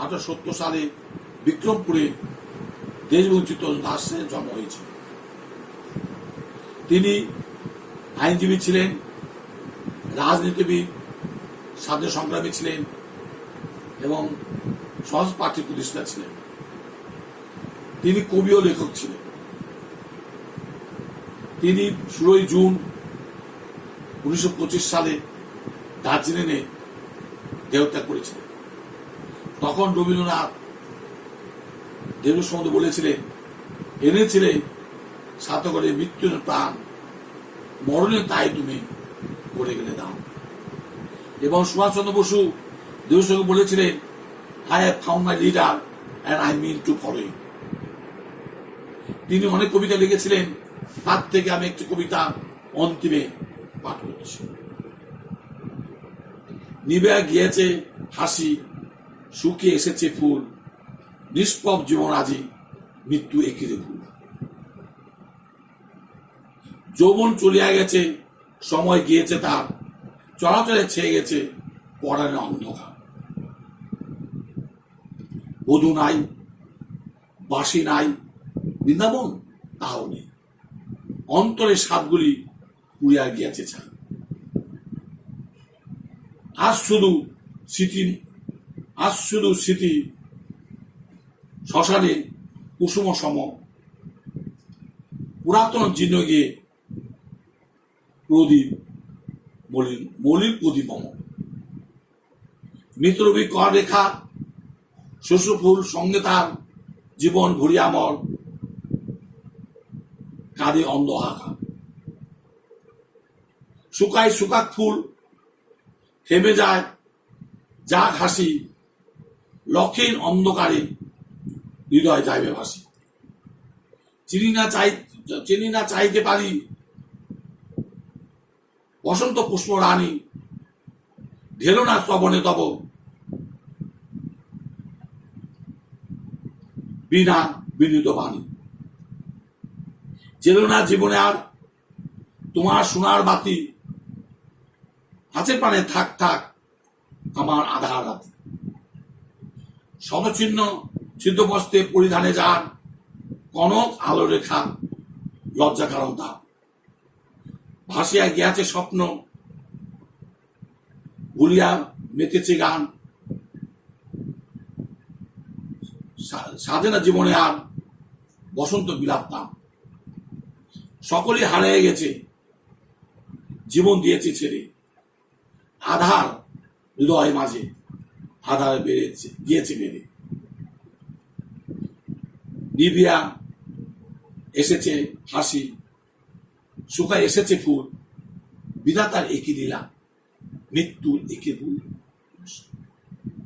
1870 সালে বিক্রমপুরে দেশবন্ধু চিত্তরঞ্জন দাসের জন্ম হয়েছে। তিনি আইনজীবী ছিলেন, রাজনীতিবিদ, স্বাধীনতা সংগ্রামী ছিলেন এবং সমাজ পার্টির প্রতিষ্ঠাতা ছিলেন। তিনি কবি ও লেখক ছিলেন। তিনি 16 জুন 1925 সালে দার্জিলিংয়ে দেহত্যাগ করেছিলেন। তখন রবীন্দ্রনাথ দেবের সম্বন্ধে বলেছিলেন, এনেছিলে সাতগড়ে মৃত্যুর প্রাণ, মরণে তাই তুমি করে গেলে দাও। এবং সুভাষচন্দ্র বসু দেবের সঙ্গে বলেছিলেন, I have found my leader and I mean to follow him. তিনি অনেক কবিতা লিখেছিলেন, তার থেকে আমি একটি কবিতা অন্তিমে পাঠ করছি। নিবে গিয়েছে হাসি, শুকিয়ে এসেছে ফুল, নিষ্পপ জীবন আজি, মৃত্যু একিরে ভুল। যৌবন চলিয়া গেছে, সময় গিয়েছে তার, চলাচলে ছেয়ে গেছে পরাণে অন্ধকার। বধূ নাই, বাসি নাই, বৃন্দাবন তাও নেই, অন্তরে সাপগুলি পুড়িয়া গিয়াছে ছাই। আজ শুধু স্মৃতি শ্মশানে কুসুম সম, পুরাতন জীর্ণ গিয়ে প্রদীপ মলিন প্রদীপ মম। মৃতরবি কর রেখা, শস্য ফুল সঙ্গে তার, জীবন ভরিয়া মর, কাঁদে অন্ধ হাহাকার। শুকায় শুকাক ফুল, থেমে যায় যাক হাসি, লক্ষীন অন্ধকারে হৃদয় যাইবে ভাসি। চিনি না চাইতে পারি বসন্ত পুষ্প রানী, ঢেলো না শ্রবণে তব বিনা বিনীত বাণী। জেলো না জীবনে আর তোমার সোনার বাতি, আছে প্রাণে থাক থাক আমার আধার রাতি। শতচিহ্ন সিদ্ধবস্ত্রে পরিধানে যার, কনক আলো রেখা লজ্জা কারণ তার। ভাসিয়া গিয়াছে স্বপ্ন, ভুলিয়া মেতেছে গান, সাজে না জীবনে আর বসন্ত বিলাপ নাম। সকলেই হারিয়ে গেছে, জীবন দিয়েছে ছেড়ে, আধার হৃদয় মাঝে আধার গিয়েছে বেড়ে। নিভিয়া এসেছে হাসি, শুকায় এসেছে ফুল, বিধাতার একই লীলা, মৃত্যুর একে ভুল।